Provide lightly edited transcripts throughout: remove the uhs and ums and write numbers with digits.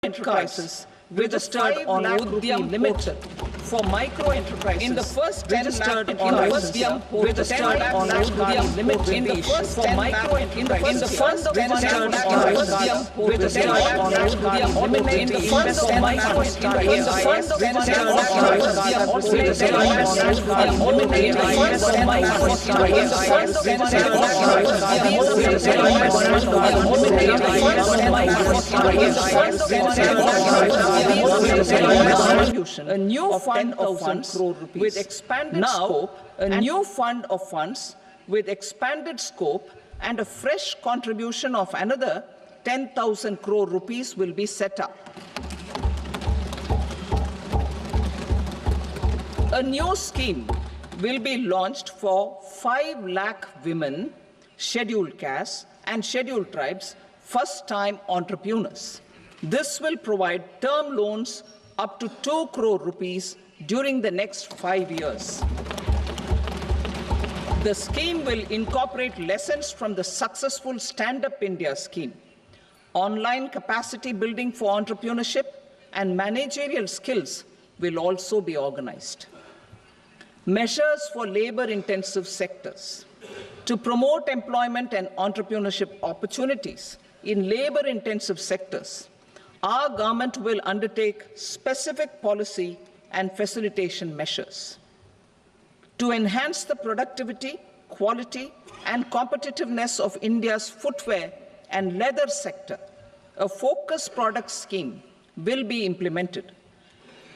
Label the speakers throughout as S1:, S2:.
S1: enterprises registered on Udyam limit for micro enterprises in the first registered on Udyam registered on Udyam limit in the first for micro enterprises in the first registered on Udyam registered on Udyam limit in the first for micro enterprises in the first registered on Udyam registered on Udyam limit in the first for micro enterprises in the first registered on Udyam registered on Udyam limit in the first for micro enterprises in the first registered on a new fund of funds with expanded scope, a new fund of funds with expanded scope and a fresh contribution of another 10,000 crore rupees will be set up. A new scheme will be launched for 5 lakh women, scheduled castes and scheduled tribes, first-time entrepreneurs. This will provide term loans up to 2 crore rupees during the next 5 years. The scheme will incorporate lessons from the successful Stand Up India scheme. Online capacity building for entrepreneurship and managerial skills will also be organized. Measures for labor-intensive sectors. To promote employment and entrepreneurship opportunities in labor-intensive sectors, our government will undertake specific policy and facilitation measures. To enhance the productivity, quality, and competitiveness of India's footwear and leather sector, a focused product scheme will be implemented.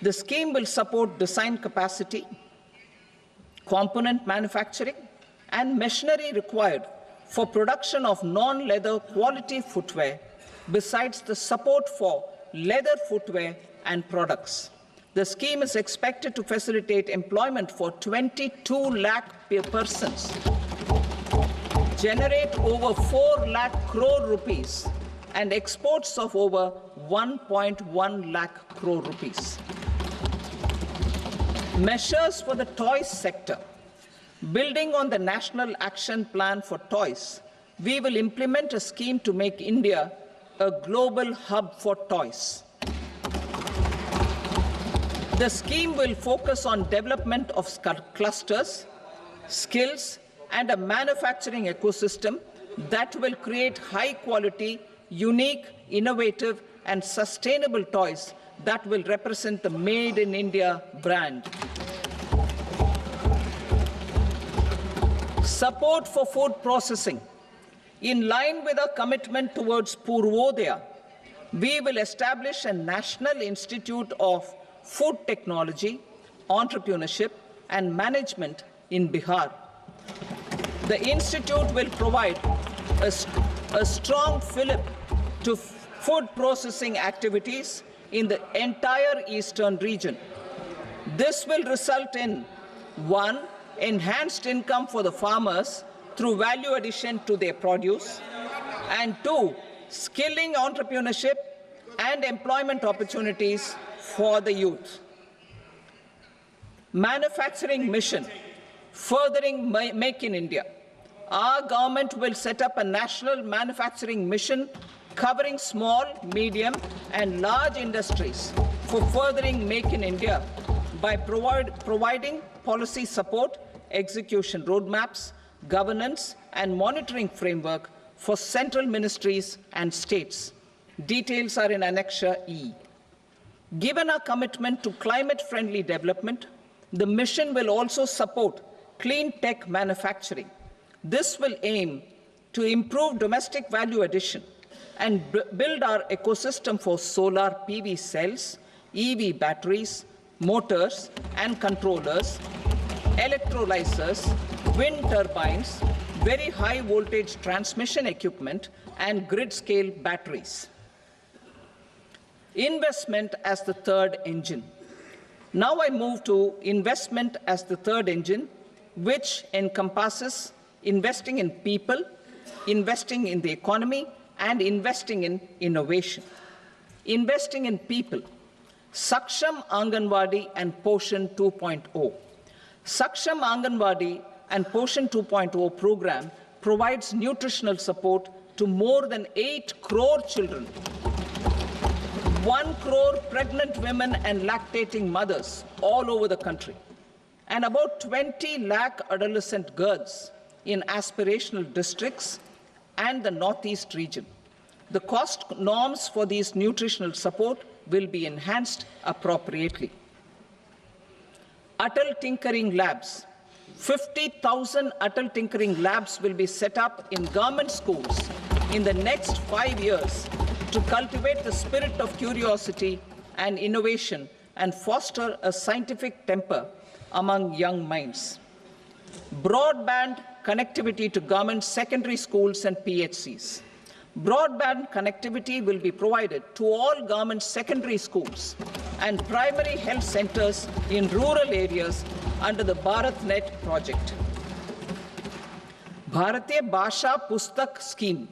S1: The scheme will support design capacity, component manufacturing, and machinery required for production of non-leather quality footwear, besides the support for leather footwear and products. The scheme is expected to facilitate employment for 22 lakh persons, generate over 4 lakh crore rupees, and exports of over 1.1 lakh crore rupees. Measures for the toys sector. Building on the National Action Plan for Toys, we will implement a scheme to make India a global hub for toys. The scheme will focus on development of clusters, skills, and a manufacturing ecosystem that will create high-quality, unique, innovative, and sustainable toys that will represent the Made in India brand. Support for food processing. In line with our commitment towards Purvodaya, we will establish a National Institute of Food Technology, Entrepreneurship and Management in Bihar. The institute will provide a strong fillip to food processing activities in the entire eastern region. This will result in 1. Enhanced income for the farmers through value addition to their produce, and 2. Skilling entrepreneurship and employment opportunities for the youth. Manufacturing mission, furthering Make in India. Our government will set up a national manufacturing mission covering small, medium, and large industries for furthering Make in India by providing policy support, execution roadmaps, governance, and monitoring framework for central ministries and states. Details are in Annexure E. Given our commitment to climate-friendly development, the mission will also support clean tech manufacturing. This will aim to improve domestic value addition and build our ecosystem for solar PV cells, EV batteries, motors and controllers, electrolyzers, wind turbines, very high voltage transmission equipment, and grid-scale batteries. Investment as the third engine. Now I move to investment as the third engine, which encompasses investing in people, investing in the economy, and investing in innovation. Investing in people. Saksham Anganwadi and Poshan 2.0. Saksham Anganwadi and Poshan 2.0 program provides nutritional support to more than 8 crore children. 1 crore pregnant women and lactating mothers all over the country, and about 20 lakh adolescent girls in aspirational districts and the Northeast region. The cost norms for these nutritional support will be enhanced appropriately. Atal Tinkering Labs. 50,000 Atal Tinkering Labs will be set up in government schools in the next 5 years to cultivate the spirit of curiosity and innovation and foster a scientific temper among young minds. Broadband connectivity to government secondary schools and PHCs. Broadband connectivity will be provided to all government secondary schools and primary health centers in rural areas under the BharatNet project. Bharatiya Bhasha Pustak Scheme.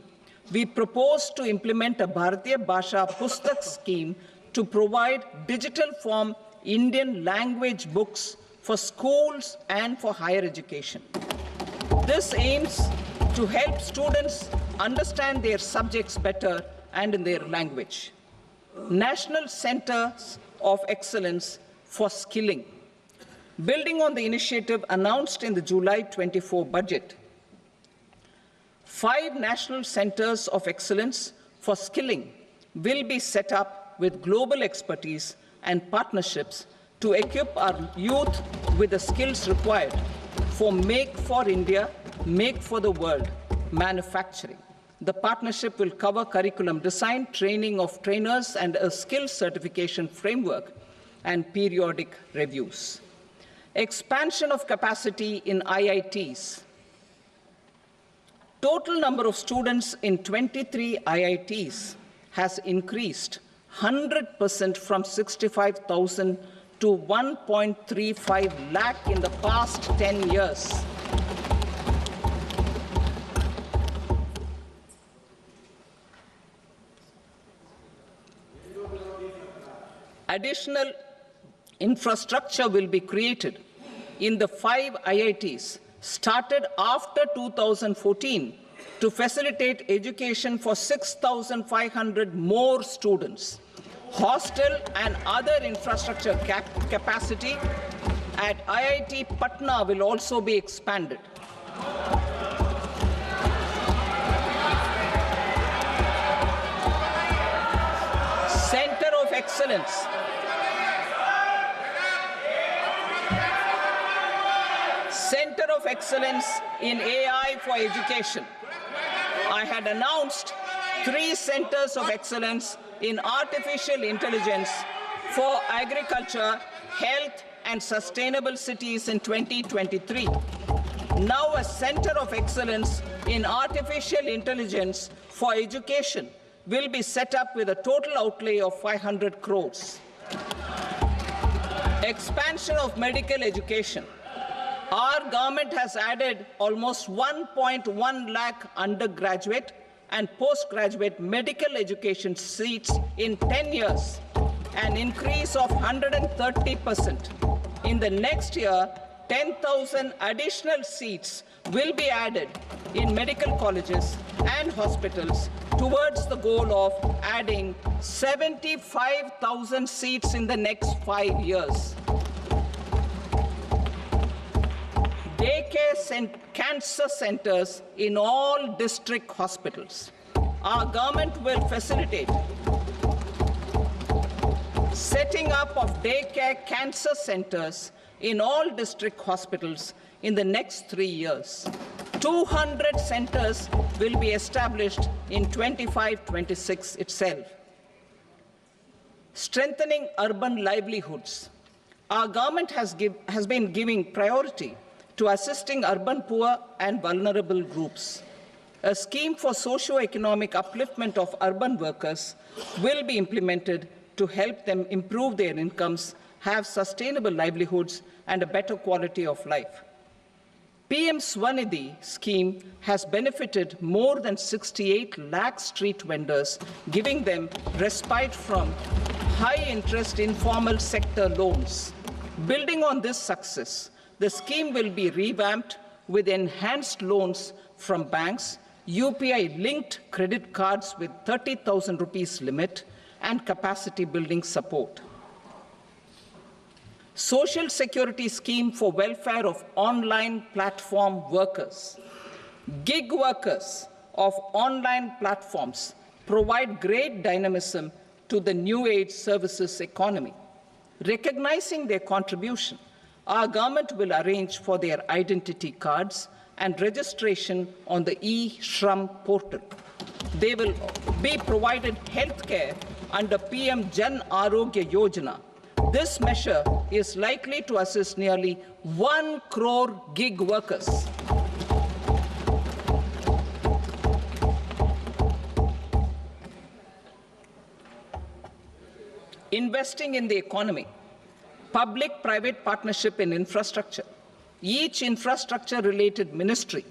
S1: We propose to implement a Bharatiya Bhasha Pustak scheme to provide digital form Indian language books for schools and for higher education. This aims to help students understand their subjects better and in their language. National Centers of Excellence for Skilling. Building on the initiative announced in the July 24 budget, 5 national centers of excellence for skilling will be set up with global expertise and partnerships to equip our youth with the skills required for Make for India, Make for the World manufacturing. The partnership will cover curriculum design, training of trainers, and a skills certification framework and periodic reviews. Expansion of capacity in IITs. Total number of students in 23 IITs has increased 100% from 65,000 to 1.35 lakh in the past 10 years. Additional infrastructure will be created in the 5 IITs started after 2014 to facilitate education for 6,500 more students. Hostel and other infrastructure capacity at IIT Patna will also be expanded. Center of Excellence. Center of Excellence in AI for Education. I had announced 3 centers of excellence in artificial intelligence for agriculture, health, and sustainable cities in 2023. Now a center of excellence in artificial intelligence for education will be set up with a total outlay of 500 crores. Expansion of medical education. Our government has added almost 1.1 lakh undergraduate and postgraduate medical education seats in 10 years, an increase of 130%. In the next year, 10,000 additional seats will be added in medical colleges and hospitals towards the goal of adding 75,000 seats in the next 5 years. Daycare cancer centers in all district hospitals. Our government will facilitate setting up of daycare cancer centers in all district hospitals in the next 3 years. 200 centers will be established in 25-26 itself. Strengthening urban livelihoods. Our government has been giving priority to assisting urban poor and vulnerable groups. A scheme for socio-economic upliftment of urban workers will be implemented to help them improve their incomes, have sustainable livelihoods, and a better quality of life. PM Swanidhi scheme has benefited more than 68 lakh street vendors, giving them respite from high-interest informal sector loans. Building on this success, the scheme will be revamped with enhanced loans from banks, UPI-linked credit cards with 30,000 rupees limit, and capacity building support. Social Security scheme for welfare of online platform workers. Gig workers of online platforms provide great dynamism to the new age services economy. Recognizing their contribution, our government will arrange for their identity cards and registration on the e-Shram portal. They will be provided health care under PM Jan Arogya Yojana. This measure is likely to assist nearly 1 crore gig workers. Investing in the economy, public-private partnership in infrastructure. Each infrastructure-related ministry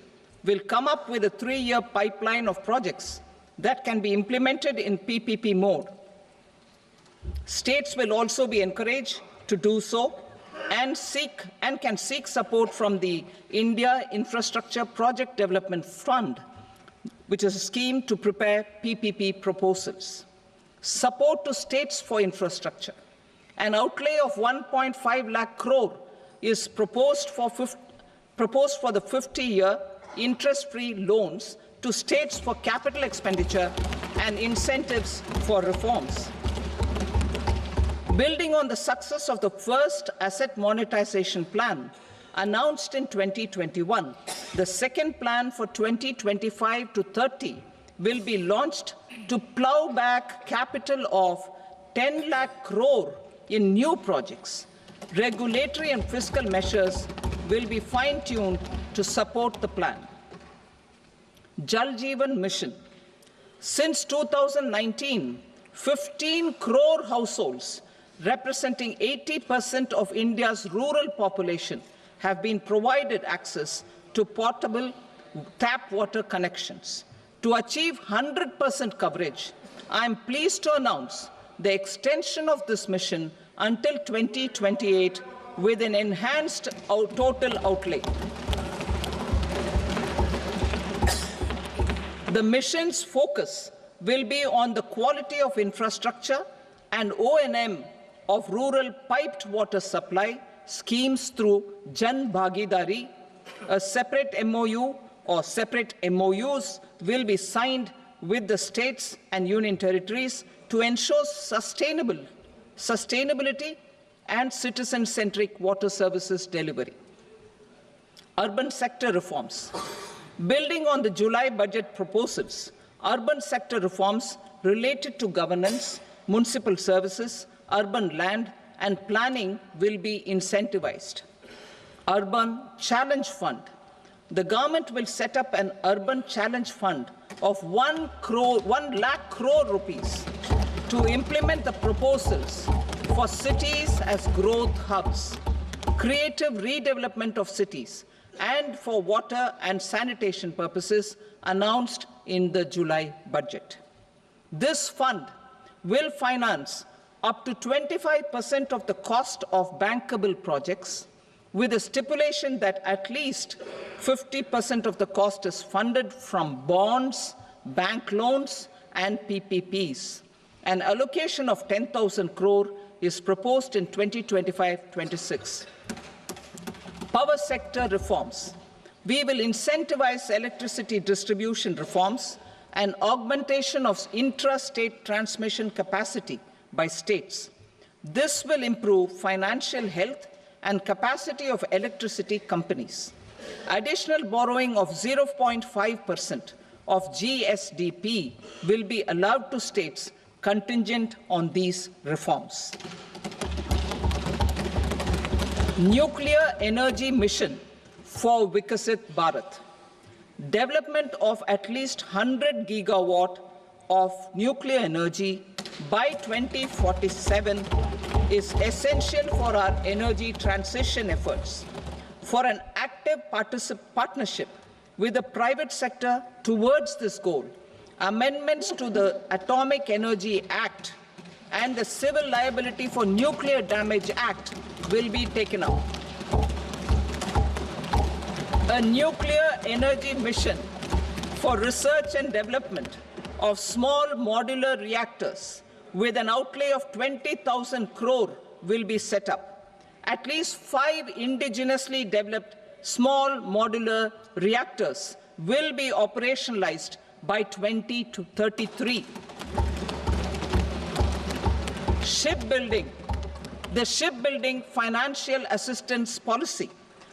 S1: will come up with a 3-year pipeline of projects that can be implemented in PPP mode. States will also be encouraged to do so and can seek support from the India Infrastructure Project Development Fund, which is a scheme to prepare PPP proposals. Support to states for infrastructure. An outlay of 1.5 lakh crore is proposed for the 50-year interest-free loans to states for capital expenditure and incentives for reforms. Building on the success of the first asset monetization plan announced in 2021, the second plan for 2025 to 30 will be launched to plow back capital of 10 lakh crore in new projects. Regulatory and fiscal measures will be fine-tuned to support the plan. Jal Jeevan Mission. Since 2019, 15 crore households, representing 80% of India's rural population, have been provided access to portable tap water connections. To achieve 100% coverage, I am pleased to announce the extension of this mission until 2028 with an enhanced total outlay. The mission's focus will be on the quality of infrastructure and O&M of rural piped water supply schemes through Jan Bhagidari. A separate MOU or separate MOUs will be signed with the states and union territories to ensure sustainability and citizen-centric water services delivery. Urban sector reforms. Building on the July budget proposals, urban sector reforms related to governance, municipal services, urban land and planning will be incentivized. Urban Challenge Fund. The government will set up an urban challenge fund of 1 lakh crore rupees to implement the proposals for cities as growth hubs, creative redevelopment of cities, and for water and sanitation purposes announced in the July budget. This fund will finance up to 25% of the cost of bankable projects, with a stipulation that at least 50% of the cost is funded from bonds, bank loans, and PPPs. An allocation of 10,000 crore is proposed in 2025-26. Power sector reforms. We will incentivize electricity distribution reforms and augmentation of intra-state transmission capacity by states. This will improve financial health and capacity of electricity companies. Additional borrowing of 0.5% of GSDP will be allowed to states contingent on these reforms. Nuclear energy mission for Vikasit Bharat. Development of at least 100 gigawatt of nuclear energy by 2047 is essential for our energy transition efforts. For an active partnership with the private sector towards this goal, amendments to the Atomic Energy Act and the Civil Liability for Nuclear Damage Act will be taken up. A nuclear energy mission for research and development of small modular reactors with an outlay of 20,000 crore will be set up. At least 5 indigenously developed small modular reactors will be operationalized by 2033. Shipbuilding. The shipbuilding financial assistance policy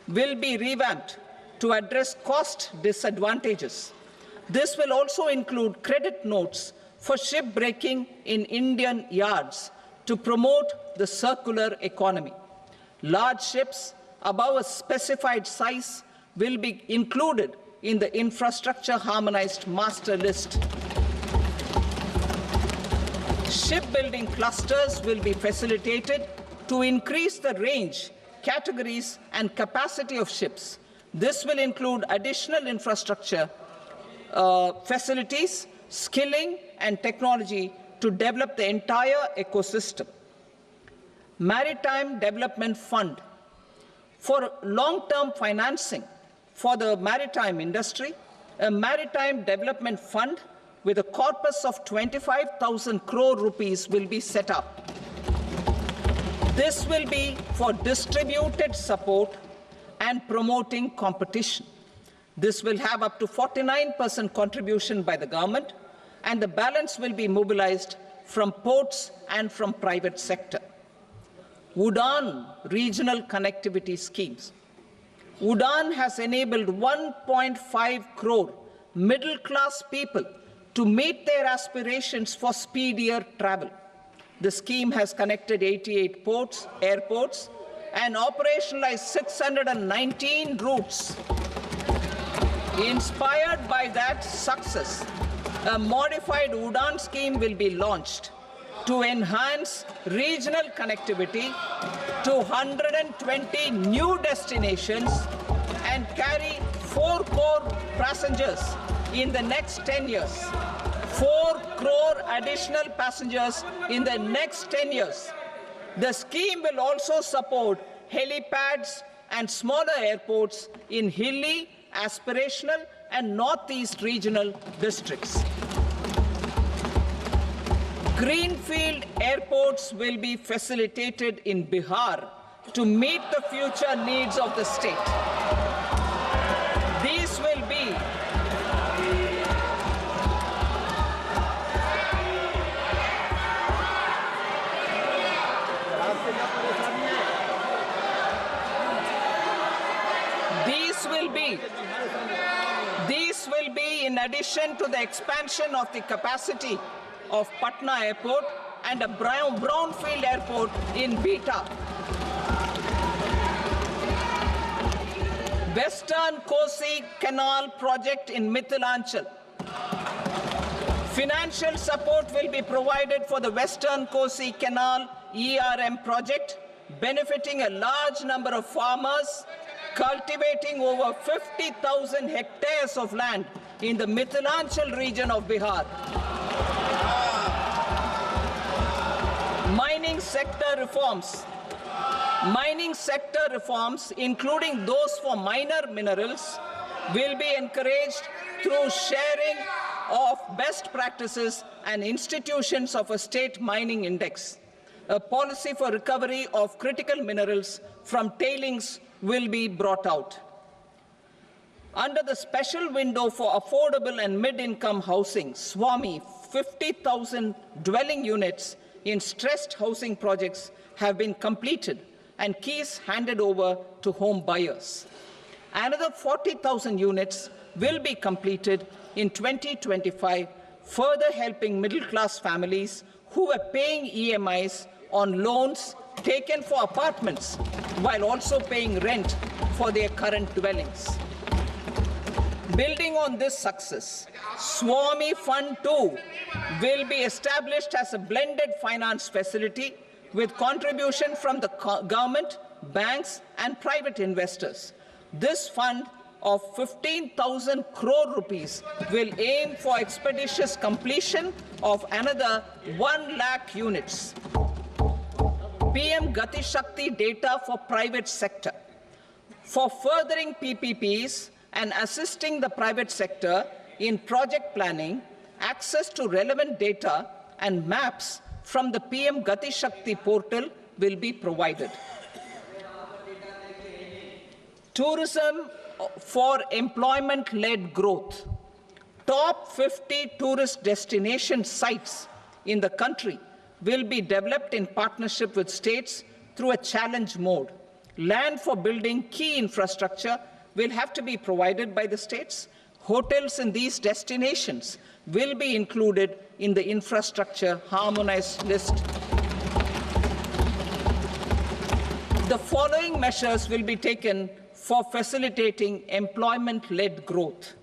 S1: will be revamped to address cost disadvantages. This will also include credit notes for shipbreaking in Indian yards to promote the circular economy. Large ships above a specified size will be included in the infrastructure harmonized master list. Shipbuilding clusters will be facilitated to increase the range, categories, and capacity of ships. This will include additional infrastructure, facilities, skilling, and technology to develop the entire ecosystem. Maritime Development Fund. For long-term financing for the maritime industry, a Maritime Development Fund with a corpus of 25,000 crore rupees will be set up. This will be for distributed support and promoting competition. This will have up to 49% contribution by the government, and the balance will be mobilized from ports and from private sector. UDAN regional connectivity schemes. UDAN has enabled 1.5 crore middle-class people to meet their aspirations for speedier travel. The scheme has connected 88 airports, and operationalized 619 routes. Inspired by that success, a modified UDAN scheme will be launched to enhance regional connectivity to 120 new destinations and carry 4 crore passengers in the next 10 years. 4 crore additional passengers in the next 10 years. The scheme will also support helipads and smaller airports in hilly, aspirational, and northeast regional districts. Greenfield airports will be facilitated in Bihar to meet the future needs of the state. These will be in addition to the expansion of the capacity of Patna Airport and a brownfield airport in Beta. Western Kosi Canal project in Mithilanchal. Financial support will be provided for the Western Kosi Canal ERM project, benefiting a large number of farmers, cultivating over 50,000 hectares of land in the Mithilanchal region of Bihar. Mining sector reforms. Mining sector reforms, including those for minor minerals, will be encouraged through sharing of best practices and institutions of a state mining index. A policy for recovery of critical minerals from tailings will be brought out. Under the special window for affordable and mid-income housing, SWAMI, 50,000 dwelling units in stressed housing projects have been completed and keys handed over to home buyers. Another 40,000 units will be completed in 2025, further helping middle-class families who are paying EMIs on loans taken for apartments while also paying rent for their current dwellings. Building on this success, SWAMI Fund 2 will be established as a blended finance facility with contribution from the government, banks, and private investors. This fund of 15,000 crore rupees will aim for expeditious completion of another 1 lakh units. PM Gati Shakti data for private sector. For furthering PPPs and assisting the private sector in project planning, access to relevant data and maps from the PM Gati Shakti portal will be provided. Tourism for employment-led growth. Top 50 tourist destination sites in the country will be developed in partnership with states through a challenge mode. Land for building key infrastructure will have to be provided by the states. Hotels in these destinations will be included in the infrastructure harmonized list. The following measures will be taken for facilitating employment-led growth: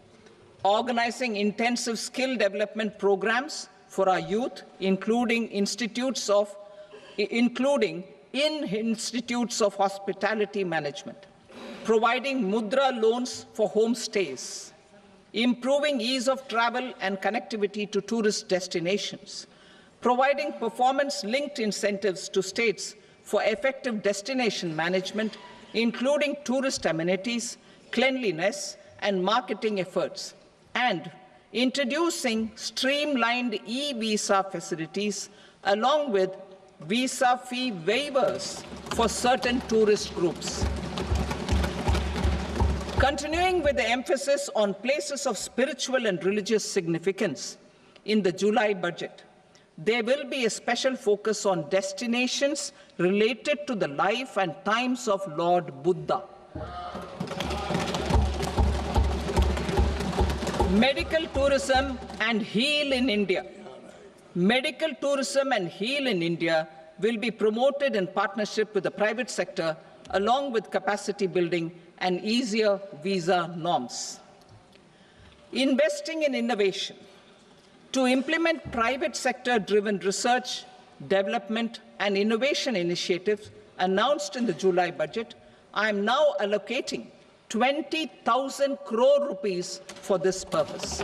S1: organizing intensive skill development programs for our youth, including in institutes of hospitality management, providing mudra loans for homestays, improving ease of travel and connectivity to tourist destinations, providing performance-linked incentives to states for effective destination management, including tourist amenities, cleanliness, and marketing efforts, and introducing streamlined e-visa facilities along with visa fee waivers for certain tourist groups. Continuing with the emphasis on places of spiritual and religious significance, in the July budget, there will be a special focus on destinations related to the life and times of Lord Buddha. Medical tourism and heal in India. Medical tourism and heal in India will be promoted in partnership with the private sector, along with capacity building and easier visa norms. Investing in innovation. To implement private sector-driven research, development, and innovation initiatives announced in the July budget, I am now allocating 20,000 crore rupees for this purpose.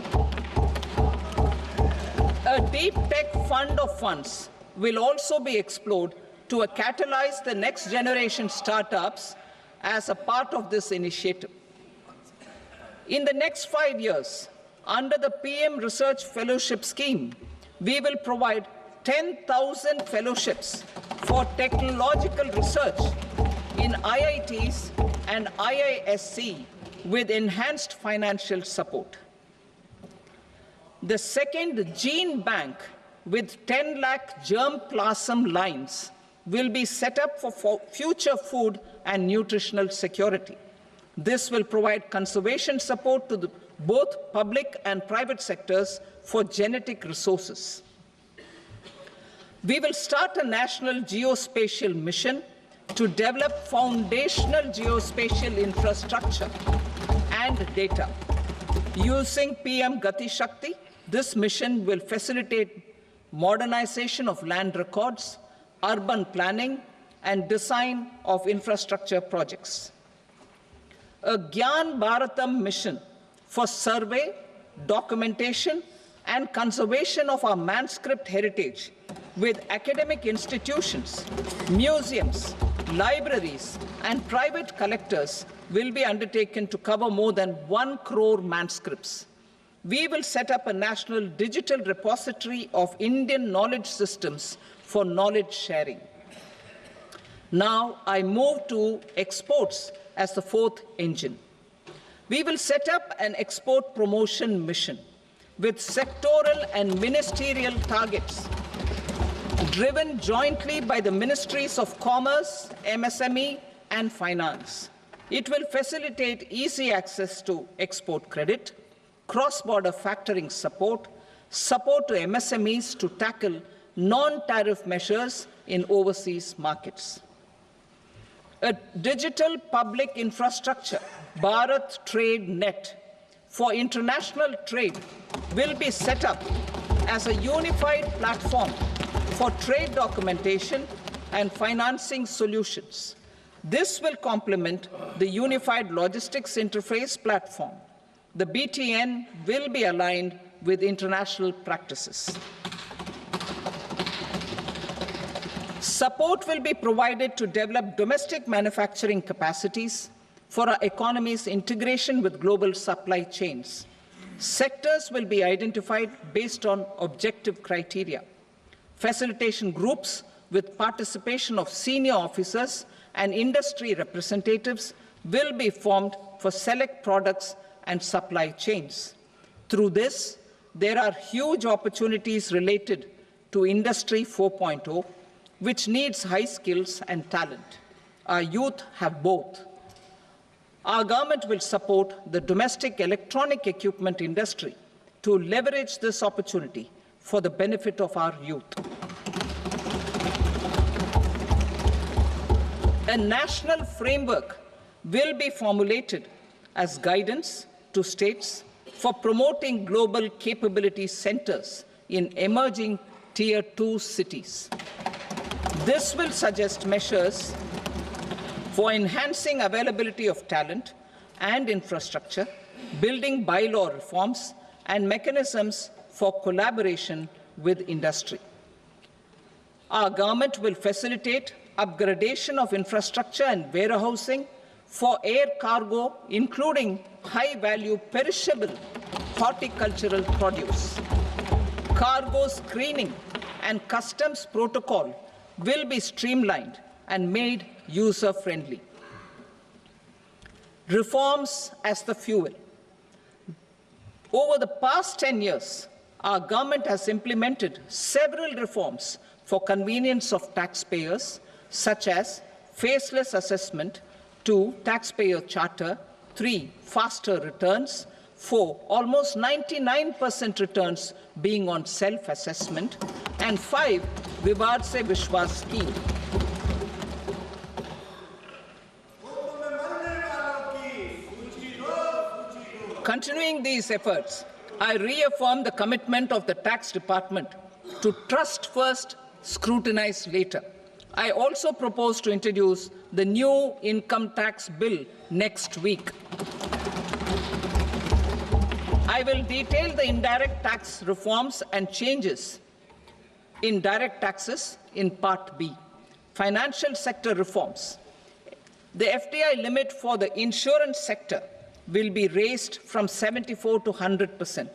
S1: A deep tech fund of funds will also be explored to catalyze the next generation startups as a part of this initiative. In the next 5 years, under the PM Research Fellowship Scheme, we will provide 10,000 fellowships for technological research in IITs and IISc with enhanced financial support. The second gene bank with 10 lakh germplasm lines will be set up for future food and nutritional security. This will provide conservation support to both public and private sectors for genetic resources. We will start a national geospatial mission to develop foundational geospatial infrastructure and data. Using PM Gati Shakti, this mission will facilitate modernization of land records, urban planning, and design of infrastructure projects. A Gyan Bharatam mission for survey, documentation, and conservation of our manuscript heritage with academic institutions, museums, libraries, and private collectors will be undertaken to cover more than 1 crore manuscripts. We will set up a national digital repository of Indian knowledge systems for knowledge sharing. Now I move to exports as the fourth engine. We will set up an export promotion mission with sectoral and ministerial targets driven jointly by the Ministries of Commerce, MSME, and Finance. It will facilitate easy access to export credit, cross-border factoring support, support to MSMEs to tackle non-tariff measures in overseas markets. A digital public infrastructure, Bharat Trade Net, for international trade will be set up as a unified platform for trade documentation and financing solutions. This will complement the Unified Logistics Interface platform. The BTN will be aligned with international practices. Support will be provided to develop domestic manufacturing capacities for our economy's integration with global supply chains. Sectors will be identified based on objective criteria. Facilitation groups with participation of senior officers and industry representatives will be formed for select products and supply chains. Through this, there are huge opportunities related to Industry 4.0, which needs high skills and talent. Our youth have both. Our government will support the domestic electronic equipment industry to leverage this opportunity for the benefit of our youth. A national framework will be formulated as guidance to states for promoting global capability centers in emerging Tier 2 cities. This will suggest measures for enhancing availability of talent and infrastructure, building bylaw reforms, and mechanisms for collaboration with industry. Our government will facilitate upgradation of infrastructure and warehousing for air cargo, including high-value perishable horticultural produce. Cargo screening and customs protocol will be streamlined and made user-friendly. Reforms as the fuel. Over the past 10 years, our government has implemented several reforms for convenience of taxpayers, such as faceless assessment, 2, taxpayer charter, 3, faster returns, 4, almost 99% returns being on self-assessment, and 5, Vivad Se Vishwas scheme. Continuing these efforts, I reaffirm the commitment of the Tax Department to trust first, scrutinize later. I also propose to introduce the new income tax bill next week. I will detail the indirect tax reforms and changes in direct taxes in Part B. Financial sector reforms. The FDI limit for the insurance sector will be raised from 74 to 100%.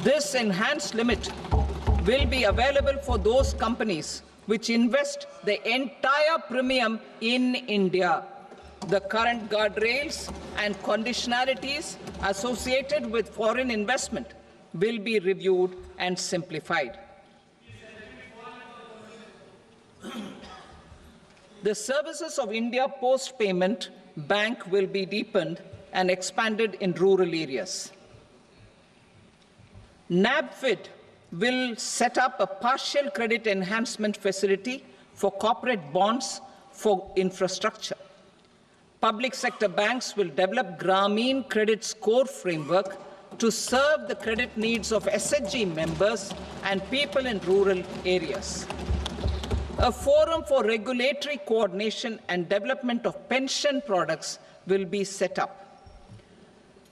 S1: This enhanced limit will be available for those companies which invest the entire premium in India. The current guardrails and conditionalities associated with foreign investment will be reviewed and simplified. The services of India Post Payment Bank will be deepened and expanded in rural areas. NABFID will set up a partial credit enhancement facility for corporate bonds for infrastructure. Public sector banks will develop Grameen Credit Score framework to serve the credit needs of SHG members and people in rural areas. A forum for regulatory coordination and development of pension products will be set up.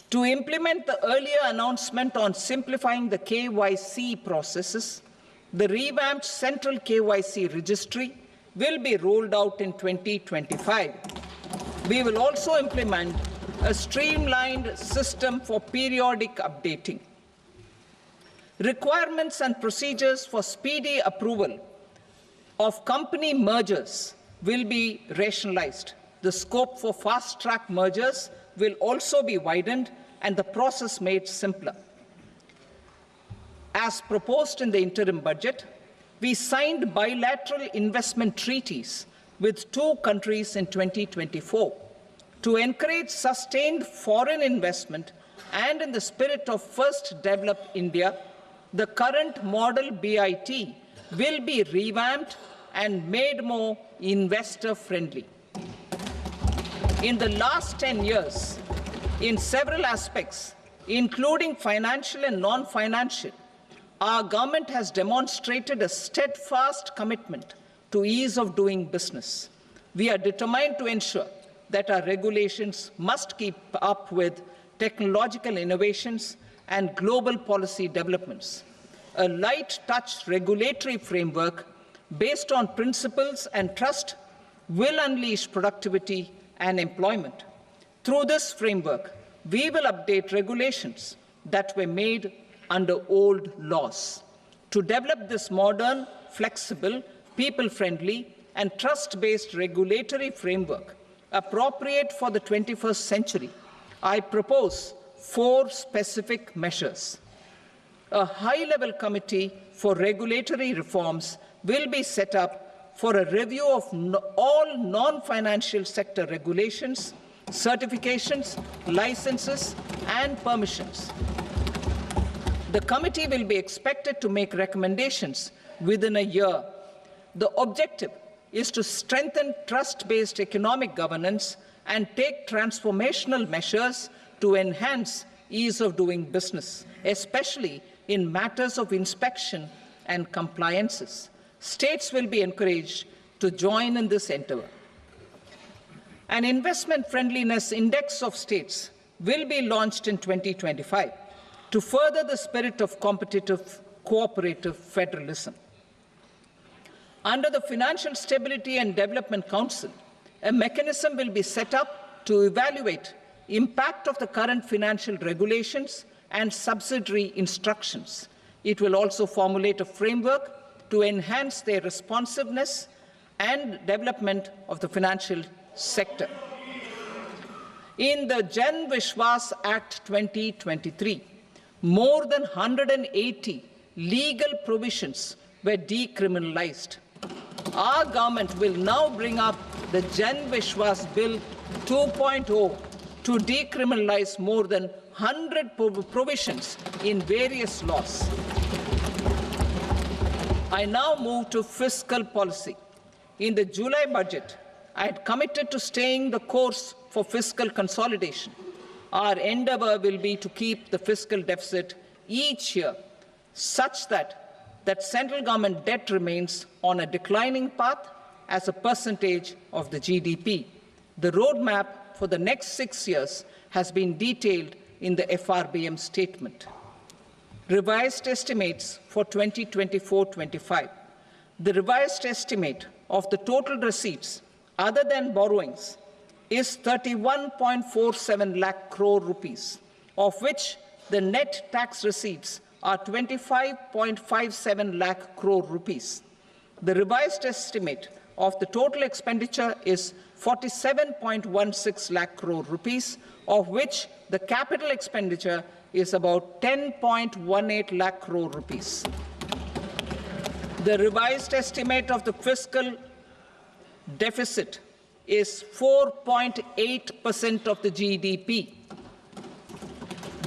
S1: To implement the earlier announcement on simplifying the KYC processes, the revamped Central KYC Registry will be rolled out in 2025. We will also implement a streamlined system for periodic updating. Requirements and procedures for speedy approval of company mergers will be rationalized. The scope for fast-track mergers will also be widened and the process made simpler. As proposed in the interim budget, we signed bilateral investment treaties with 2 countries in 2024 to encourage sustained foreign investment, and in the spirit of First Develop India, the current model BIT will be revamped and made more investor-friendly. In the last 10 years, in several aspects, including financial and non-financial, our government has demonstrated a steadfast commitment to ease of doing business. We are determined to ensure that our regulations must keep up with technological innovations and global policy developments. A light-touch regulatory framework based on principles and trust will unleash productivity and employment. Through this framework, we will update regulations that were made under old laws. To develop this modern flexible, people-friendly, and trust-based regulatory framework appropriate for the 21st century, I propose 4 specific measures. A high-level committee for regulatory reforms will be set up for a review of all non-financial sector regulations, certifications, licenses, and permissions. The committee will be expected to make recommendations within a year. The objective is to strengthen trust-based economic governance and take transformational measures to enhance ease of doing business, especially in matters of inspection and compliances. States will be encouraged to join in this endeavor. An investment friendliness index of states will be launched in 2025 to further the spirit of competitive, cooperative federalism. Under the Financial Stability and Development Council, a mechanism will be set up to evaluate impact of the current financial regulations and subsidiary instructions. It will also formulate a framework to enhance their responsiveness and development of the financial sector. In the Jan Vishwas Act 2023, more than 180 legal provisions were decriminalized. Our government will now bring up the Jan Vishwas Bill 2.0 to decriminalize more than 100 provisions in various laws. I now move to fiscal policy. In the July budget, I had committed to staying the course for fiscal consolidation. Our endeavor will be to keep the fiscal deficit each year such that central government debt remains on a declining path as a percentage of the GDP. The roadmap for the next 6 years has been detailed in the FRBM statement. Revised estimates for 2024-25. The revised estimate of the total receipts other than borrowings is 31.47 lakh crore rupees, of which the net tax receipts are 25.57 lakh crore rupees. The revised estimate of the total expenditure is 47.16 lakh crore rupees, of which the capital expenditure is about 10.18 lakh crore rupees. The revised estimate of the fiscal deficit is 4.8% of the GDP.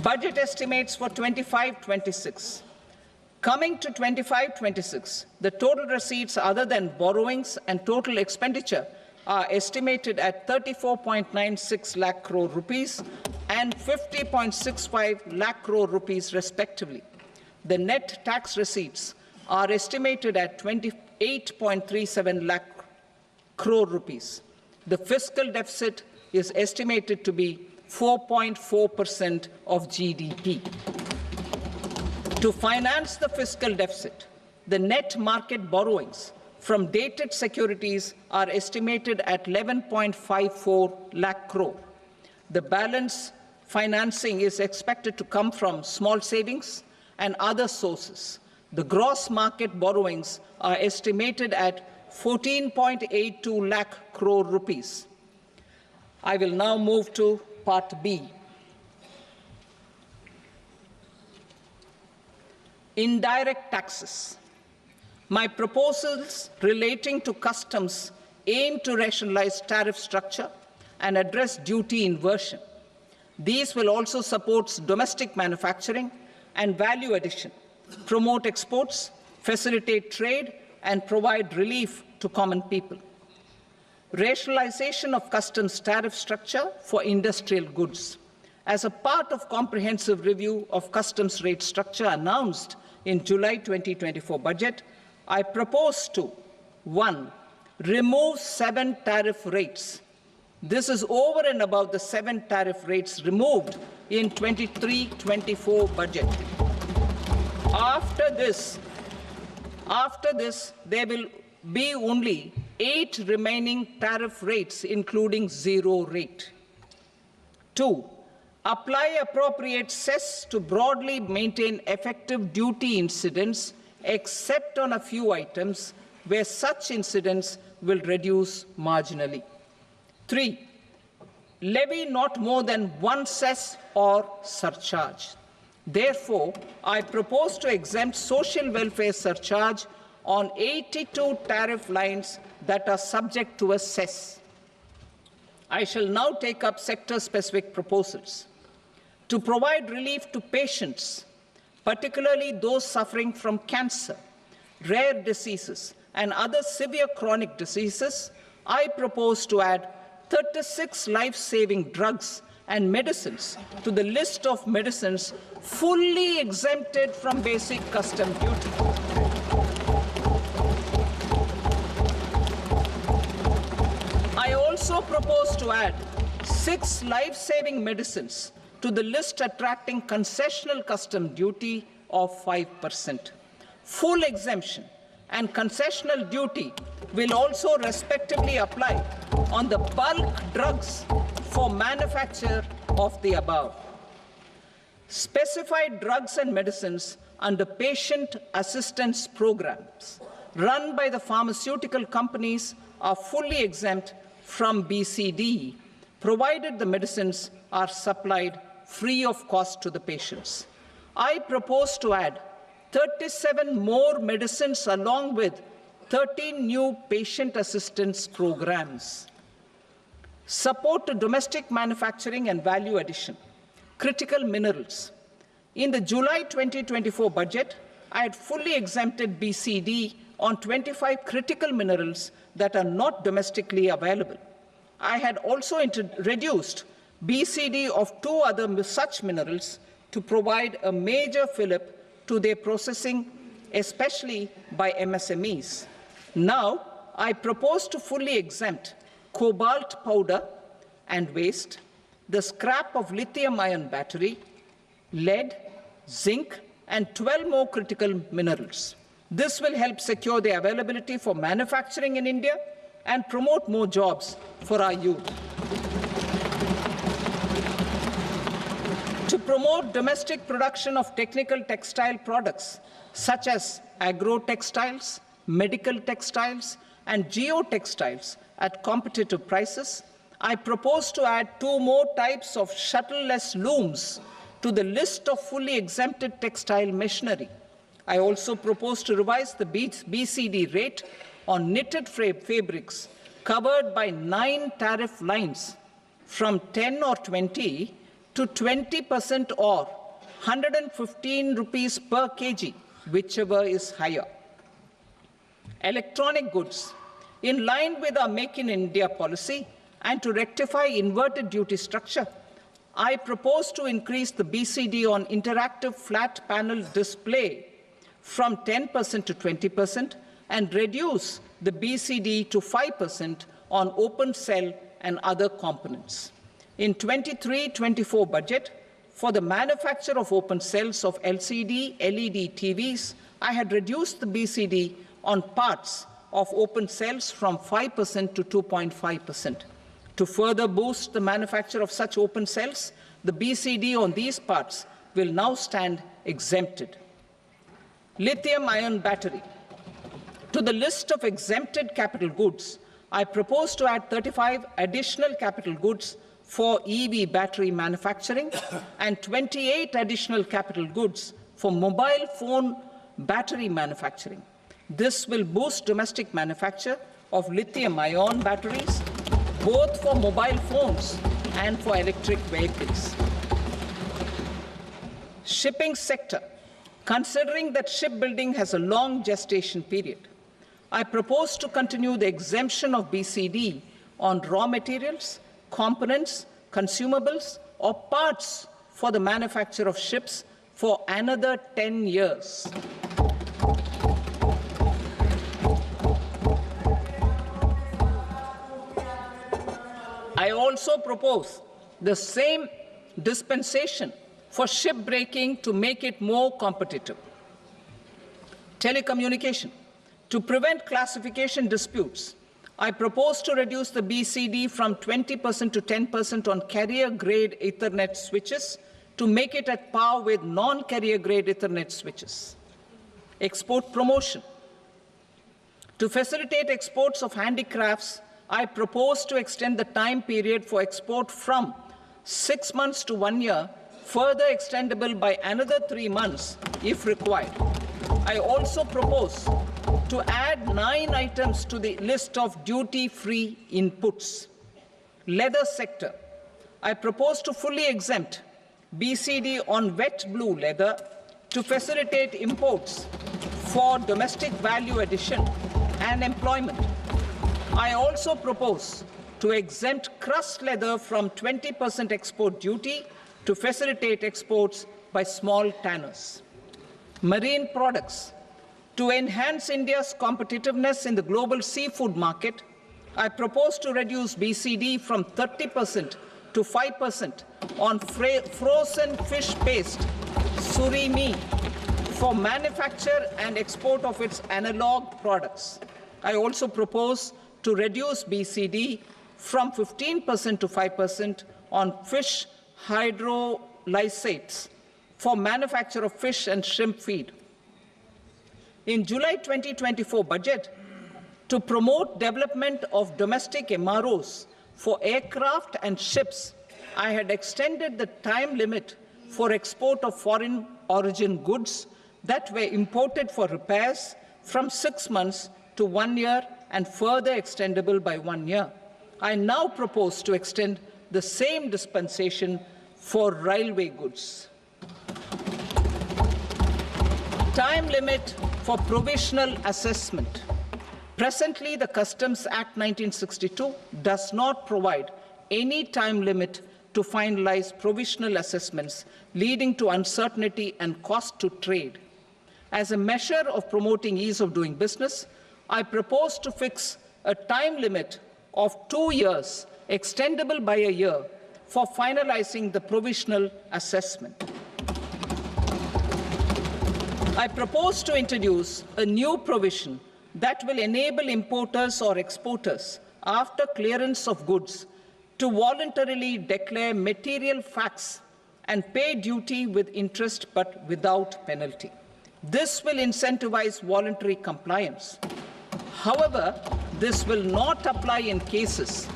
S1: Budget estimates for 25-26. Coming to 25-26, the total receipts other than borrowings and total expenditure are estimated at 34.96 lakh crore rupees and 50.65 lakh crore rupees respectively. The net tax receipts are estimated at 28.37 lakh crore rupees. The fiscal deficit is estimated to be 4.4% of GDP. To finance the fiscal deficit, the net market borrowings from dated securities are estimated at 11.54 lakh crore. The balance financing is expected to come from small savings and other sources. The gross market borrowings are estimated at 14.82 lakh crore rupees. I will now move to Part B. Indirect taxes. My proposals relating to customs aim to rationalize tariff structure and address duty inversion. These will also support domestic manufacturing and value addition, promote exports, facilitate trade, and provide relief to common people. Rationalization of customs tariff structure for industrial goods. As a part of comprehensive review of customs rate structure announced in July 2024 budget, I propose to 1. Remove 7 tariff rates. This is over and above the 7 tariff rates removed in 23-24 budget. After this, there will be only 8 remaining tariff rates, including 0 rate. 2. Apply appropriate cess to broadly maintain effective duty incidence except on a few items where such incidents will reduce marginally. 3. Levy not more than one cess or surcharge. Therefore, I propose to exempt social welfare surcharge on 82 tariff lines that are subject to a cess. I shall now take up sector-specific proposals. To provide relief to patients, particularly those suffering from cancer, rare diseases, and other severe chronic diseases, I propose to add 36 life-saving drugs and medicines to the list of medicines fully exempted from basic custom duty. I also propose to add 6 life-saving medicines to the list attracting concessional custom duty of 5%. Full exemption and concessional duty will also respectively apply on the bulk drugs for manufacture of the above. Specified drugs and medicines under patient assistance programs run by the pharmaceutical companies are fully exempt from BCD, provided the medicines are supplied free of cost to the patients. I propose to add 37 more medicines along with 13 new patient assistance programs. Support to domestic manufacturing and value addition. Critical minerals. In the July 2024 budget, I had fully exempted BCD on 25 critical minerals that are not domestically available. I had also reduced BCD of 2 other such minerals to provide a major fillip to their processing, especially by MSMEs. Now, I propose to fully exempt cobalt powder and waste, the scrap of lithium-ion battery, lead, zinc, and 12 more critical minerals. This will help secure their availability for manufacturing in India and promote more jobs for our youth. To promote domestic production of technical textile products such as agro-textiles, medical textiles, and geotextiles at competitive prices, I propose to add 2 more types of shuttle-less looms to the list of fully exempted textile machinery. I also propose to revise the BCD rate on knitted fabrics covered by 9 tariff lines from 10 or 20 to 20% or 115 rupees per kg, whichever is higher. Electronic goods. In line with our Make in India policy and to rectify inverted duty structure, I propose to increase the BCD on interactive flat panel display from 10% to 20% and reduce the BCD to 5% on open cell and other components. In 23-24 budget, for the manufacture of open cells of LCD, LED TVs, I had reduced the BCD on parts of open cells from 5% to 2.5%. To further boost the manufacture of such open cells, the BCD on these parts will now stand exempted. Lithium-ion battery. To the list of exempted capital goods, I propose to add 35 additional capital goods for EV battery manufacturing and 28 additional capital goods for mobile phone battery manufacturing. This will boost domestic manufacture of lithium-ion batteries, both for mobile phones and for electric vehicles. Shipping sector. Considering that shipbuilding has a long gestation period, I propose to continue the exemption of BCD on raw materials, components, consumables, or parts for the manufacture of ships for another 10 years. I also propose the same dispensation for shipbreaking to make it more competitive. Telecommunication. To prevent classification disputes, I propose to reduce the BCD from 20% to 10% on carrier-grade Ethernet switches to make it at par with non-carrier-grade Ethernet switches. export promotion. To facilitate exports of handicrafts, I propose to extend the time period for export from 6 months to 1 year, further extendable by another 3 months if required. I also propose to add 9 items to the list of duty-free inputs. Leather sector. I propose to fully exempt BCD on wet blue leather to facilitate imports for domestic value addition and employment. I also propose to exempt crust leather from 20% export duty to facilitate exports by small tanners. Marine products. To enhance India's competitiveness in the global seafood market, I propose to reduce BCD from 30% to 5% on frozen fish paste, surimi, for manufacture and export of its analog products. I also propose to reduce BCD from 15% to 5% on fish hydrolysates for manufacture of fish and shrimp feed. In July 2024 budget, to promote development of domestic MROs for aircraft and ships, I had extended the time limit for export of foreign origin goods that were imported for repairs from 6 months to 1 year and further extendable by 1 year. I now propose to extend the same dispensation for railway goods. Time limit for provisional assessment. Presently, the Customs Act 1962 does not provide any time limit to finalize provisional assessments, leading to uncertainty and cost to trade. As a measure of promoting ease of doing business, I propose to fix a time limit of 2 years, extendable by a year, for finalizing the provisional assessment. I propose to introduce a new provision that will enable importers or exporters, after clearance of goods, to voluntarily declare material facts and pay duty with interest but without penalty. This will incentivize voluntary compliance. However, this will not apply in cases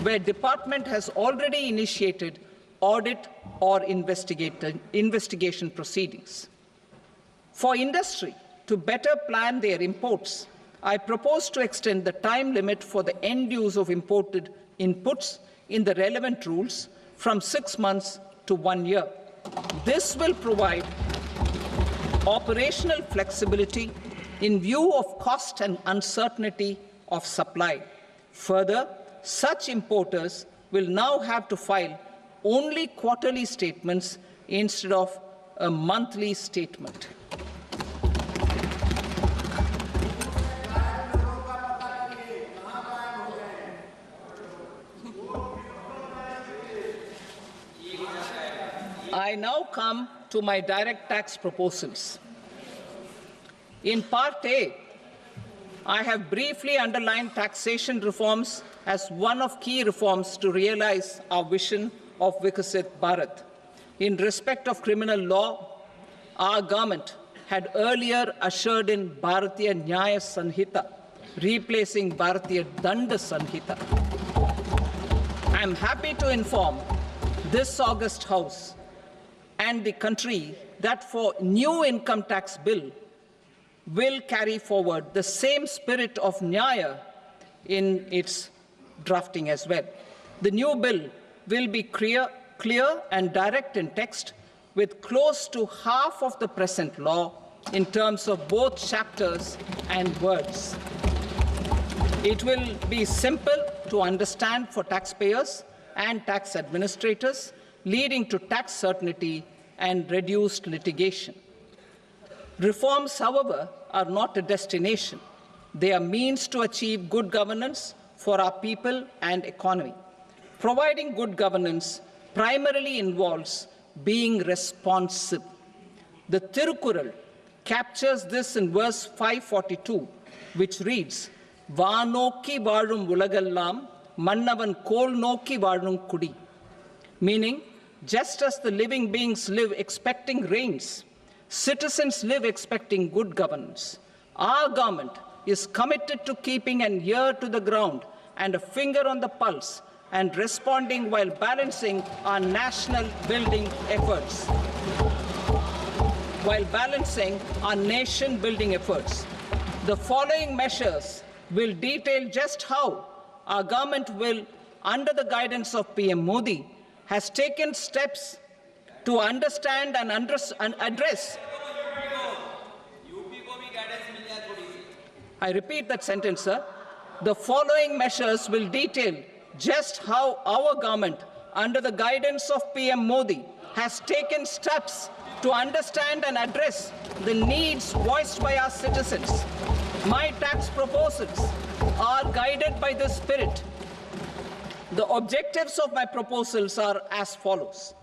S1: where department has already initiated audit or investigation proceedings. For industry to better plan their imports, I propose to extend the time limit for the end use of imported inputs in the relevant rules from 6 months to 1 year. This will provide operational flexibility in view of cost and uncertainty of supply. Further, such importers will now have to file only quarterly statements instead of a monthly statement. I now come to my direct tax proposals. In Part A, I have briefly underlined taxation reforms as one of key reforms to realize our vision of Vikasit Bharat. In respect of criminal law, our government had earlier ushered in Bharatiya Nyaya Sanhita, replacing Bharatiya Danda Sanhita. I am happy to inform this august House and the country that for new income tax bill will carry forward the same spirit of Nyaya in its drafting as well. The new bill will be clear and direct in text, with close to half of the present law in terms of both chapters and words. It will be simple to understand for taxpayers and tax administrators, leading to tax certainty and reduced litigation. Reforms, however, are not a destination. They are means to achieve good governance for our people and economy. Providing good governance primarily involves being responsive. The Tirukural captures this in verse 542, which reads, "Vaanokki vaazhum ulagallam, mannavan kol nokki vaazhum kudi," meaning, just as the living beings live expecting rains, Citizens live expecting good governance. Our government is committed to keeping an ear to the ground and a finger on the pulse and responding while balancing our national building efforts. The following measures will detail just how our government will, under the guidance of PM Modi, has taken steps to understand and address. I repeat that sentence, sir. The following measures will detail just how our government, under the guidance of PM Modi, has taken steps to understand and address the needs voiced by our citizens. My tax proposals are guided by this spirit. The objectives of my proposals are as follows.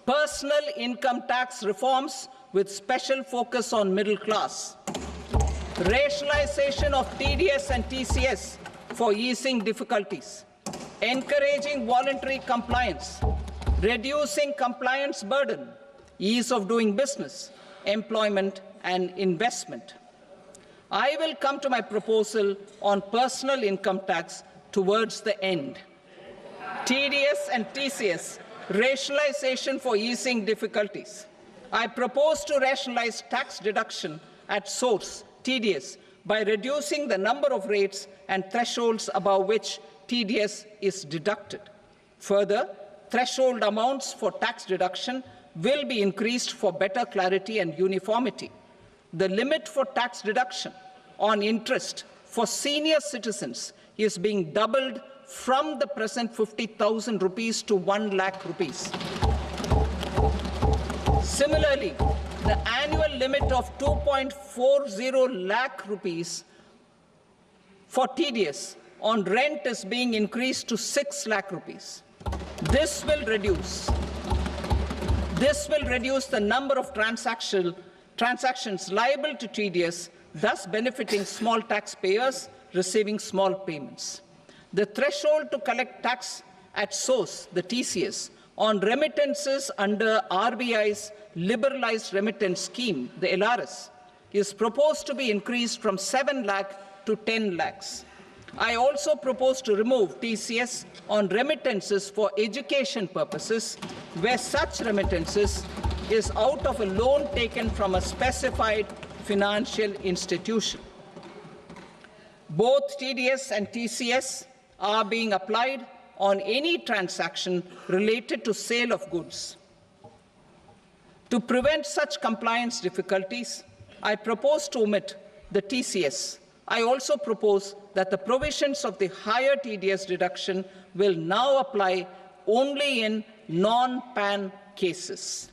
S1: Personal income tax reforms with special focus on middle class. Rationalization of TDS and TCS for easing difficulties. Encouraging voluntary compliance. Reducing compliance burden. Ease of doing business, employment and investment. I will come to my proposal on personal income tax towards the end. TDS and TCS, rationalization for easing difficulties. I propose to rationalize tax deduction at source, TDS, by reducing the number of rates and thresholds above which TDS is deducted. Further, threshold amounts for tax deduction will be increased for better clarity and uniformity. The limit for tax deduction on interest for senior citizens is being doubled from the present 50,000 rupees to 1 lakh rupees. Similarly, the annual limit of 2.40 lakh rupees for TDS on rent is being increased to 6 lakh rupees. This will reduce the number of transactions liable to TDS, thus benefiting small taxpayers receiving small payments. The threshold to collect tax at source, the TCS, on remittances under RBI's liberalized remittance scheme, the LRS, is proposed to be increased from 7 lakh to 10 lakhs. I also propose to remove TCS on remittances for education purposes, where such remittances is out of a loan taken from a specified financial institution. Both TDS and TCS are being applied on any transaction related to sale of goods. To prevent such compliance difficulties, I propose to omit the TCS. I also propose that the provisions of the higher TDS deduction will now apply only in non-PAN cases.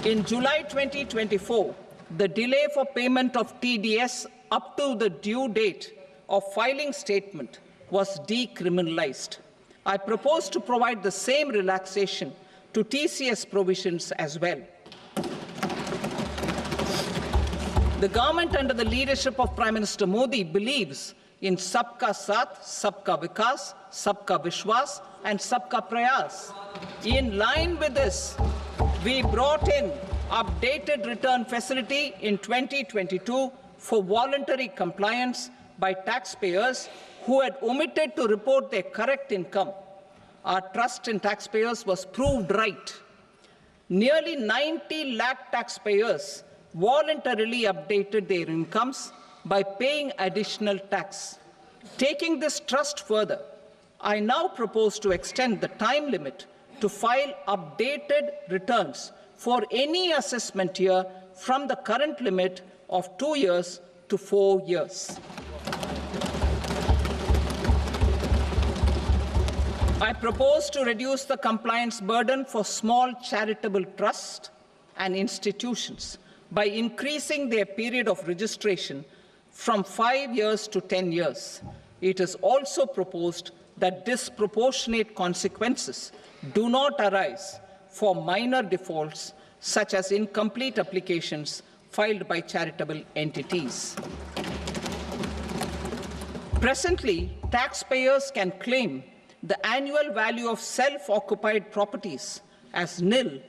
S1: In July 2024, the delay for payment of TDS up to the due date of filing statement was decriminalized. I propose to provide the same relaxation to TCS provisions as well. The government under the leadership of Prime Minister Modi believes in Sabka Saath, Sabka Vikas, Sabka Vishwas and Sabka Prayas. In line with this, we brought in updated return facility in 2022 for voluntary compliance by taxpayers who had omitted to report their correct income. Our trust in taxpayers was proved right. Nearly 90 lakh taxpayers voluntarily updated their incomes by paying additional tax. Taking this trust further, I now propose to extend the time limit to file updated returns for any assessment year from the current limit of 2 years to 4 years. I propose to reduce the compliance burden for small charitable trusts and institutions by increasing their period of registration from 5 years to 10 years. It is also proposed that disproportionate consequences do not arise for minor defaults, such as incomplete applications filed by charitable entities. Presently, taxpayers can claim the annual value of self-occupied properties as nil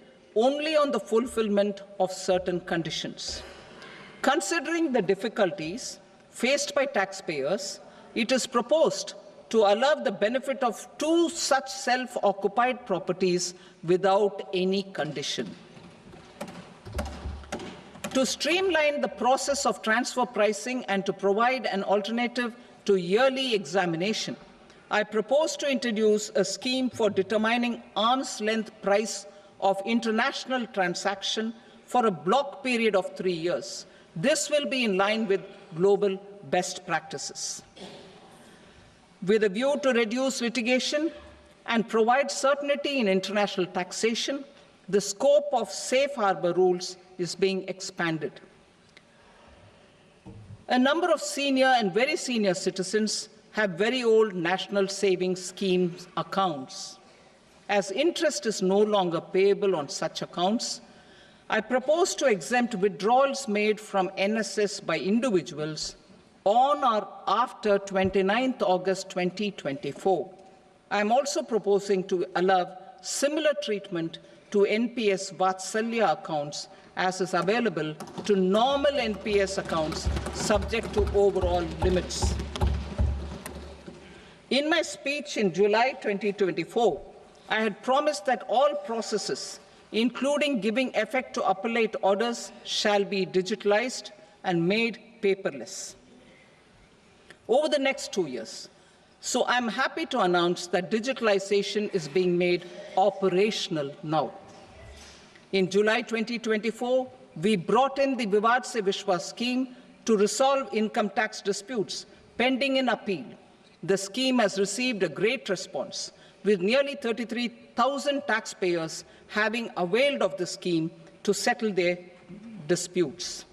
S1: only on the fulfillment of certain conditions. Considering the difficulties faced by taxpayers, it is proposed to allow the benefit of 2 such self-occupied properties without any condition. To streamline the process of transfer pricing and to provide an alternative to yearly examination, I propose to introduce a scheme for determining arm's length price of international transaction for a block period of 3 years. This will be in line with global best practices. With a view to reduce litigation and provide certainty in international taxation, the scope of safe harbor rules is being expanded. A number of senior and very senior citizens have very old national savings schemes accounts. As interest is no longer payable on such accounts, I propose to exempt withdrawals made from NSS by individuals on or after 29th August 2024. I am also proposing to allow similar treatment to NPS Vatsalya accounts as is available to normal NPS accounts subject to overall limits. In my speech in July 2024, I had promised that all processes, including giving effect to appellate orders, shall be digitalized and made paperless over the next 2 years. So I'm happy to announce that digitalization is being made operational now. In July 2024, we brought in the Vivad Se Vishwas scheme to resolve income tax disputes pending in appeal. The scheme has received a great response, with nearly 33,000 taxpayers having availed of the scheme to settle their disputes.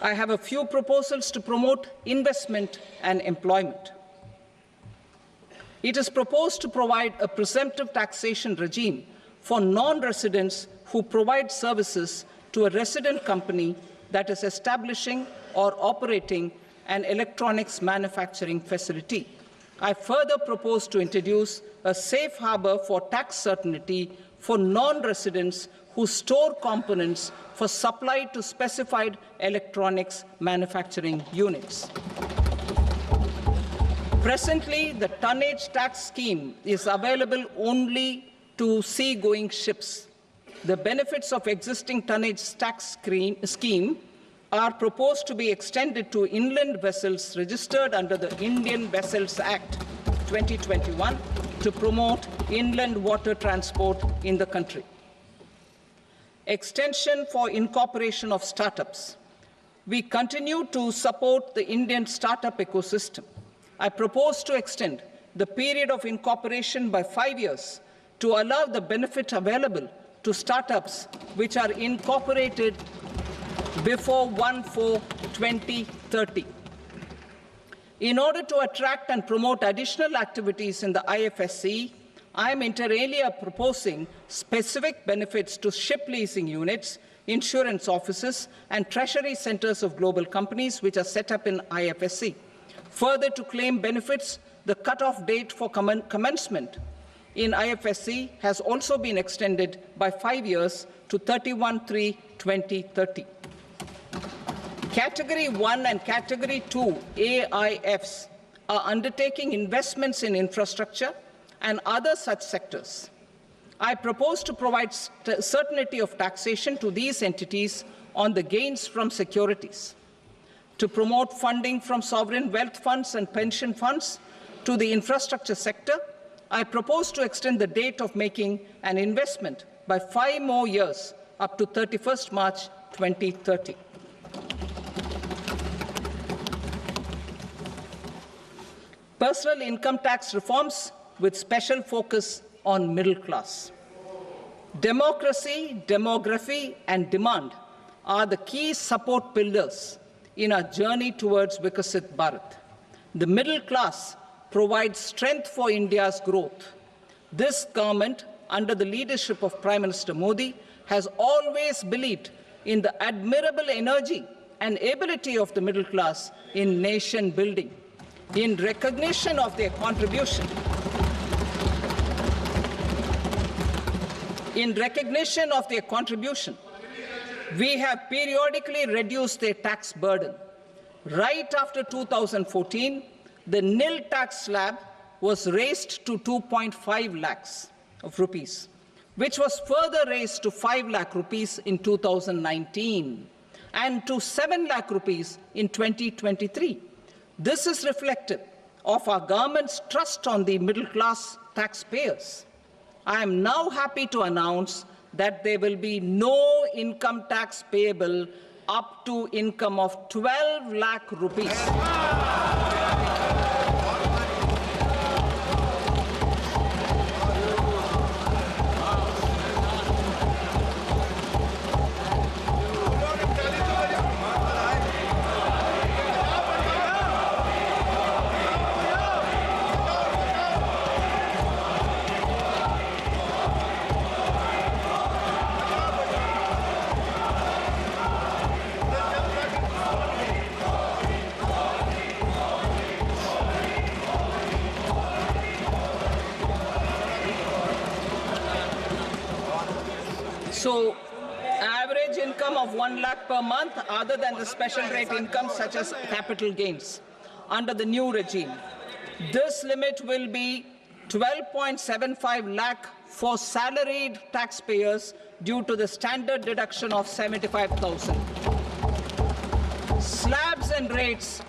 S1: I have a few proposals to promote investment and employment. It is proposed to provide a presumptive taxation regime for non-residents who provide services to a resident company that is establishing or operating an electronics manufacturing facility. I further propose to introduce a safe harbor for tax certainty for non-residents who store components for supply to specified electronics manufacturing units. Presently, the tonnage tax scheme is available only to sea-going ships. The benefits of existing tonnage tax scheme are proposed to be extended to inland vessels registered under the Indian Vessels Act 2021 to promote inland water transport in the country. Extension for incorporation of startups. We continue to support the Indian startup ecosystem. I propose to extend the period of incorporation by 5 years to allow the benefit available to startups which are incorporated before 1/4/2030. In order to attract and promote additional activities in the IFSC, I am inter alia proposing specific benefits to ship leasing units, insurance offices, and treasury centers of global companies which are set up in IFSC. Further, to claim benefits, the cut-off date for commencement in IFSC has also been extended by 5 years to 31/3/2030. Category 1 and Category 2 AIFs are undertaking investments in infrastructure and other such sectors. I propose to provide certainty of taxation to these entities on the gains from securities, to promote funding from sovereign wealth funds and pension funds to the infrastructure sector. I propose to extend the date of making an investment by 5 more years up to 31st March 2030. Personal income tax reforms with special focus on middle class. Democracy, demography, and demand are the key support pillars in our journey towards Vikasit Bharat. The middle class provides strength for India's growth. This government, under the leadership of Prime Minister Modi, has always believed in the admirable energy and ability of the middle class in nation building. In recognition of their contribution, In recognition of their contribution, we have periodically reduced their tax burden. Right after 2014, the nil tax slab was raised to 2.5 lakhs of rupees, which was further raised to 5 lakh rupees in 2019 and to 7 lakh rupees in 2023. This is reflective of our government's trust on the middle-class taxpayers. I am now happy to announce that there will be no income tax payable up to income of 12 lakh rupees. So, average income of 1 lakh per month, other than the special rate income such as capital gains, under the new regime. This limit will be 12.75 lakh for salaried taxpayers due to the standard deduction of 75,000. Slabs and rates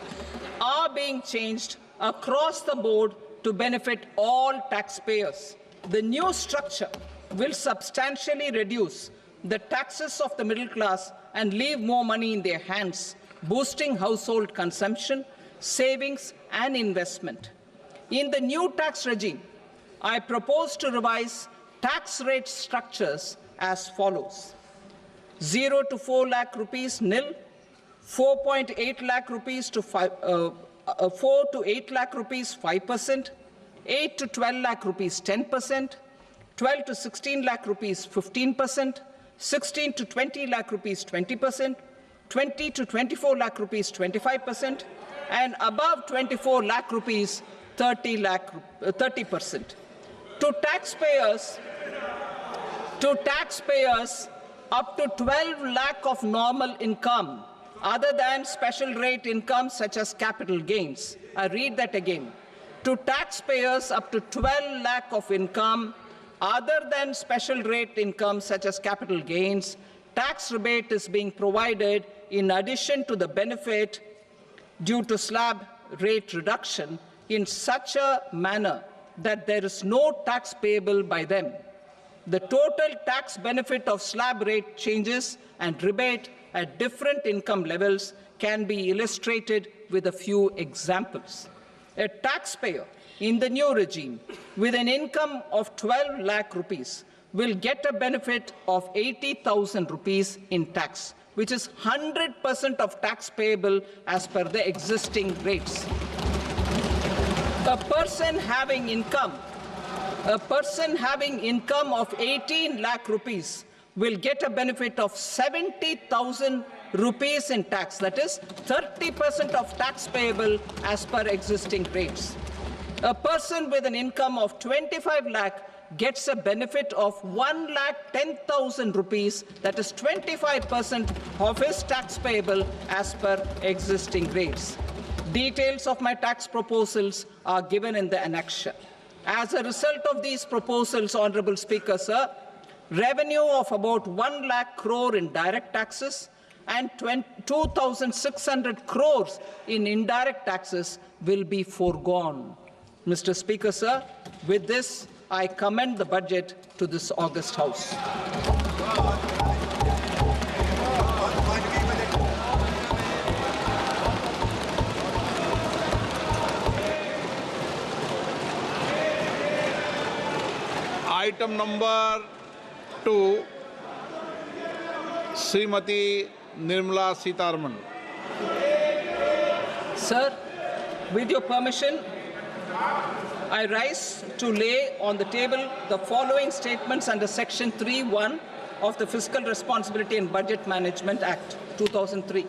S1: are being changed across the board to benefit all taxpayers. The new structure will substantially reduce the taxes of the middle class and leave more money in their hands, boosting household consumption, savings, and investment. In the new tax regime, I propose to revise tax rate structures as follows: 0 to 4 lakh rupees nil, 4.8 lakh rupees to 4 to 8 lakh rupees 5%, 8 to 12 lakh rupees 10%, 12 to 16 lakh rupees 15%, 16 to 20 lakh rupees 20%, 20 to 24 lakh rupees 25%, and above 24 lakh rupees 30%. To taxpayers up to 12 lakh of normal income, other than special rate income such as capital gains. I read that again. To taxpayers up to 12 lakh of income, other than special rate income such as capital gains, tax rebate is being provided in addition to the benefit due to slab rate reduction in such a manner that there is no tax payable by them. The total tax benefit of slab rate changes and rebate at different income levels can be illustrated with a few examples. A taxpayer in the new regime with an income of 12 lakh rupees will get a benefit of 80,000 rupees in tax, which is 100% of tax payable as per the existing rates. A person having income of 18 lakh rupees will get a benefit of 70,000 rupees in tax, that is 30% of tax payable as per existing rates. A person with an income of 25 lakh gets a benefit of 1,10,000 rupees, that is 25% of his tax payable as per existing rates. Details of my tax proposals are given in the annexure. As a result of these proposals, Honorable Speaker, sir, revenue of about 1 lakh crore in direct taxes and 2,600 crores in indirect taxes will be foregone. Mr. Speaker, sir, with this, I commend the budget to this august House.
S2: Item number 2, Srimati Nirmala Sitharaman.
S1: Sir, with your permission, I rise to lay on the table the following statements under Section 3(1) of the Fiscal Responsibility and Budget Management Act, 2003.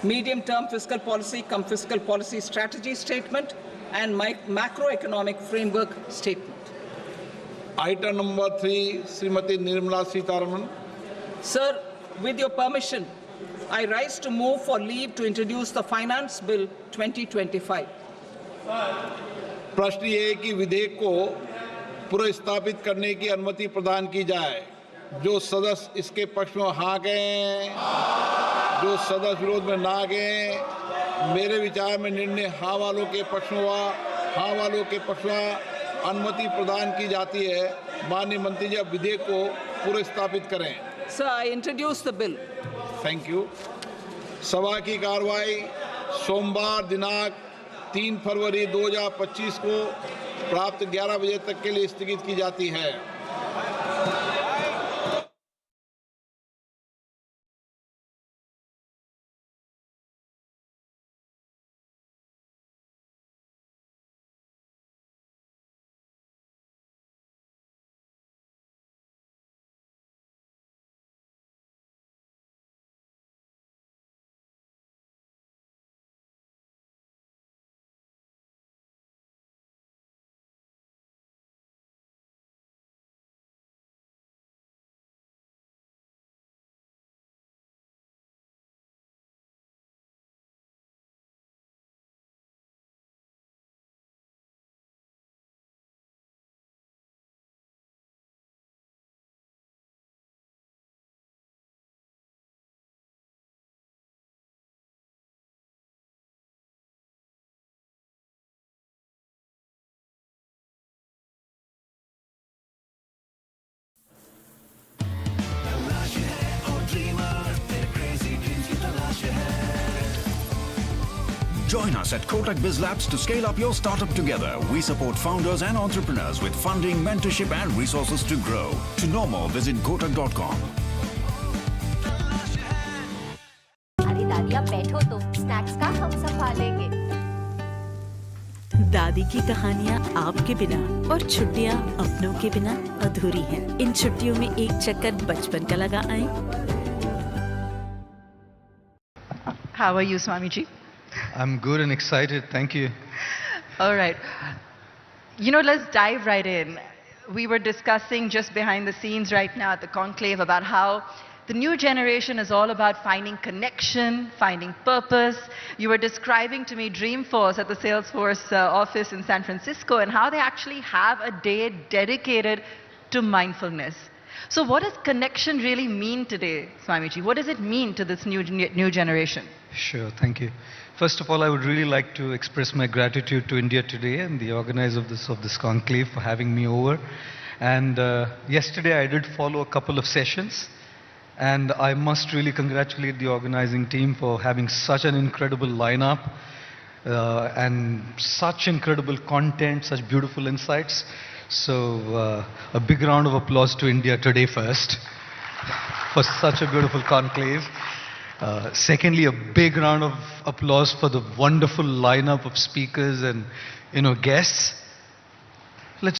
S1: Medium-term fiscal policy cum fiscal policy strategy statement and my macroeconomic framework statement.
S2: Item number 3, Srimati Nirmala Sitharaman.
S1: Sir, with your permission, I rise to move for leave to introduce the Finance Bill 2025.
S2: प्रश्न ये है कि विधेयक को पुनर्स्थापित करने की अनुमति प्रदान की जाए। जो सदस्य इसके पक्ष में हाँ कहें, जो सदस्य विरोध में ना कहें। मेरे विचार में निर्णय हाँ वालों के पक्ष में हुआ, हाँ वालों के पक्ष में अनुमति प्रदान की जाती है। माननीय मंत्री जी, अब विधेयक को पुनर्स्थापित करें।
S1: Sir, I introduce the bill.
S2: Thank you. सभा की कार्रवाई सोमवार दिनांक 3 फरवरी 2025 को प्राप्त 11 बजे तक के लिए स्थगित की जाती है।
S3: Join us at Kotak Biz Labs to scale up your startup together. We support founders and entrepreneurs with funding, mentorship and resources to grow. To know more, visit kotak.com.
S4: अरे दादी आप बैठो तो स्नैक्स का हम संभालेंगे।
S5: दादी की कहानियाँ आपके बिना और छुट्टियाँ अपनों के बिना अधूरी हैं। इन छुट्टियों में एक चक्कर बचपन का लगा आएं।
S6: How are you, Swamiji?
S7: I'm good and excited. Thank you.
S6: All right. You know, let's dive right in. We were discussing just behind the scenes right now at the conclave about how the new generation is all about finding connection, finding purpose. You were describing to me Dreamforce at the Salesforce office in San Francisco and how they actually have a day dedicated to mindfulness. So what does connection really mean today, Swamiji? What does it mean to this new generation?
S7: Sure, thank you. First of all, I would really like to express my gratitude to India Today and the organizer of this conclave for having me over. And yesterday I did follow a couple of sessions, and I must really congratulate the organizing team for having such an incredible lineup and such incredible content, such beautiful insights. So a big round of applause to India Today first for such a beautiful conclave. Secondly, a big round of applause for the wonderful lineup of speakers and guests.